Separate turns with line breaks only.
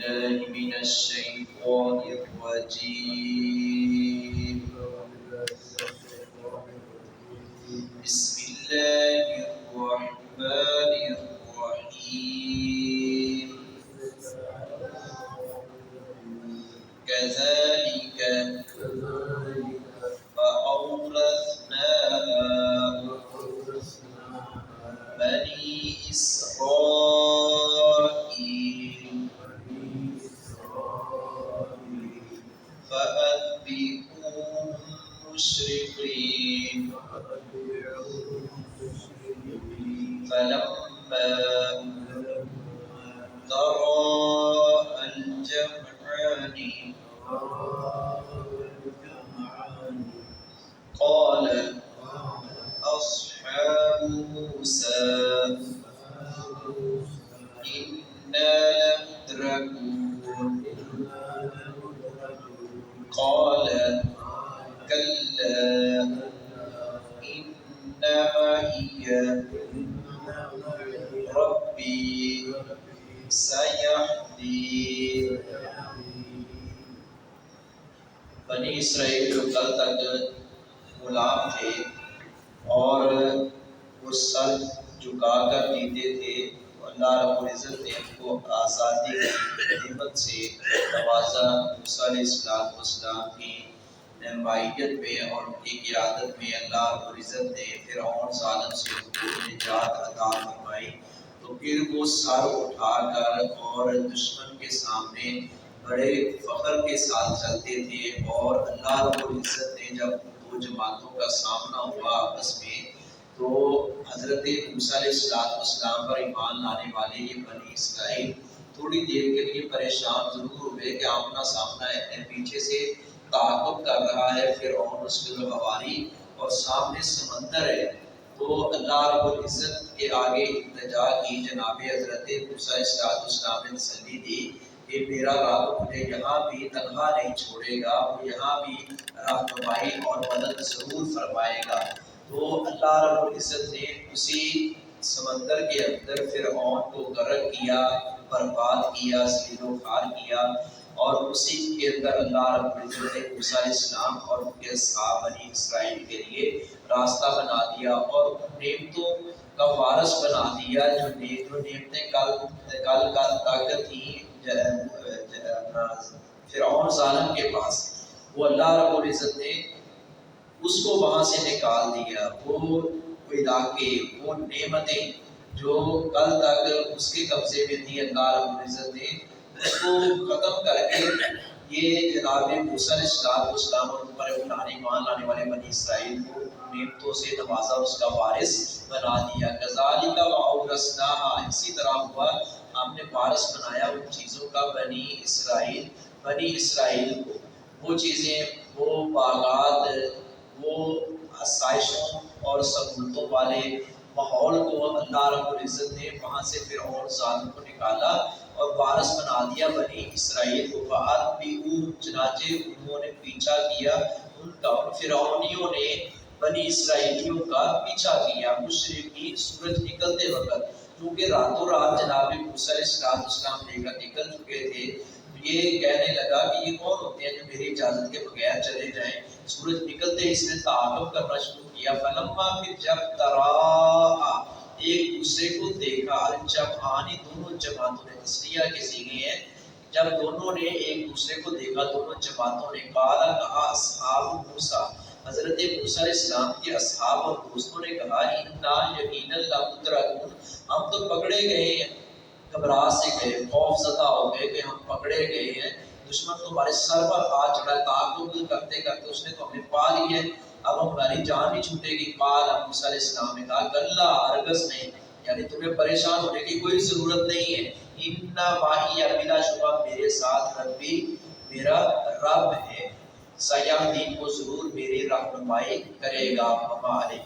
بالله من الشيطان الرجيم. بسم الله الرحمن الرحيم. كذلك فأورثناها بني إسرائيل. فأتبعوهم مشرقين. فلما تراءى الجمعان قال أصحاب موسى إنا لمدركون. قال كلا إن معي ربي سيهدين. بنی اسرائیل جو کل تک غلام تھے اور وہ سر جھکا کر جیتے تھے، اللہ رب العزت نے ان کو آزادی کی نعمت سے نوازا۔ موسیٰ علیہ السلام کی رہنمائیت میں اور ان کی قیادت میں اللہ رب العزت نے فرعون ظالم سے ان کو نجات عطا فرمائی۔ تو پھر وہ سر اٹھا کر اور دشمن کے سامنے بڑے فخر کے ساتھ چلتے تھے، اور اللہ رب العزت نے جب دو جماعتوں کا سامنا ہوا آپس میں، تو حضرت موسیٰ علیہ السلام پر ایمان لانے والے یہ بنی اسرائیل تھوڑی دیر کے لیے پریشان ضرور ہوئے کہ آمنا سامنا ہے، پیچھے سے تعاقب کر رہا ہے فرعون اس کے جو حواری، اور سامنے سمندر ہے۔ تو اللہ رب العزت کے آگے التجا کی جناب حضرت موسیٰ علیہ السلام نے تسلی دی کہ میرا رب مجھے یہاں بھی تنہا نہیں چھوڑے گا، وہ یہاں بھی رہنمائی اور مدد ضرور فرمائے گا۔ تو اللہ رب العزت نے اسی سمندر کے اندر فرعون کو غرق کیا، برباد کیا، ذلیل و خوار کیا، اور اسی کے اندر اللہ رب العزت نے موسیٰ علیہ السلام اور ان کے اصحاب بنی اسرائیل کے لیے راستہ بنا دیا اور نعمتوں کا وارث بنا دیا۔ جو نعمتیں کل تک تھیں فرعون ظالم کے پاس، وہ اللہ رب العزت نے اس کو وہاں سے نکال دیا۔ وہ علاقے، وہ نعمتیں جو کل تک اس کے قبضے میں تھی، اللہ رب العزت نے اس کو ختم کر کے یہ جناب موسیٰ علیہ السلام اور پر ایمان لانے والے بنی اسرائیل کو نعمتوں سے نوازا، اس کا وارث بنا دیا۔ کذالک وأورثناها، اسی طرح ہوا ہم نے وارث بنایا ان چیزوں کا بنی اسرائیل کو، وہ چیزیں، وہ باغات، وہ آسائشوں اور سہولتوں والے ماحول کو اللہ رب العزت نے وہاں سے فرعون ظالم کو نکالا اور وارث بنا دیا بنی اسرائیل کو۔ فَأَتْبِعُوهُمْ، چنانچہ انہوں نے پیچھا کیا ان کا، فرعونیوں نے بنی اسرائیلیوں کا پیچھا کیا، مشرقین، سورج نکلتے وقت، کیونکہ راتوں رات جناب موسیٰ علیہ السلام لے کر نکل چکے تھے۔ یہ کہنے لگا کہ یہ کون ہوتے ہیں جو میری اجازت کے بغیر چلے جائیں؟ سورج نکلتے اس نے تعاقب کرنا شروع کیا۔ فلما، پھر جب تراءى، ایک دوسرے کو دیکھا، الجمعانی، دونوں جماعتوں نے، تسنیہ کے صیغے ہیں، جب دونوں نے ایک دوسرے کو دیکھا، دونوں جماعتوں نے، قال، کہا، اصحاب موسیٰ، حضرت موسیٰ علیہ السلام کے اصحاب اور دوستوں نے کہا، انا یقینا لمدرکون، ہم تو پکڑے گئے ہیں، گھبرا سے گئے، خوف زدہ ہو گئے کہ ہم پکڑے گئے ہیں، دشمن تمہارے سر پر آ چڑھا، تعاقب کرتے کرتے اس نے تو ہمیں پا لی ہے، اب ہماری جان بھی چھوٹے گی۔ قال، موسیٰ علیہ السلام نے کہا، کلا، ہرگز نہیں، یعنی تمہیں پریشان ہونے کی کوئی ضرورت نہیں ہے، ان معی، بلا شبہ میرے ساتھ ربی، میرا رب ہے، سیہدین، کو ضرور میری رہنمائی کرے گا، ہمارے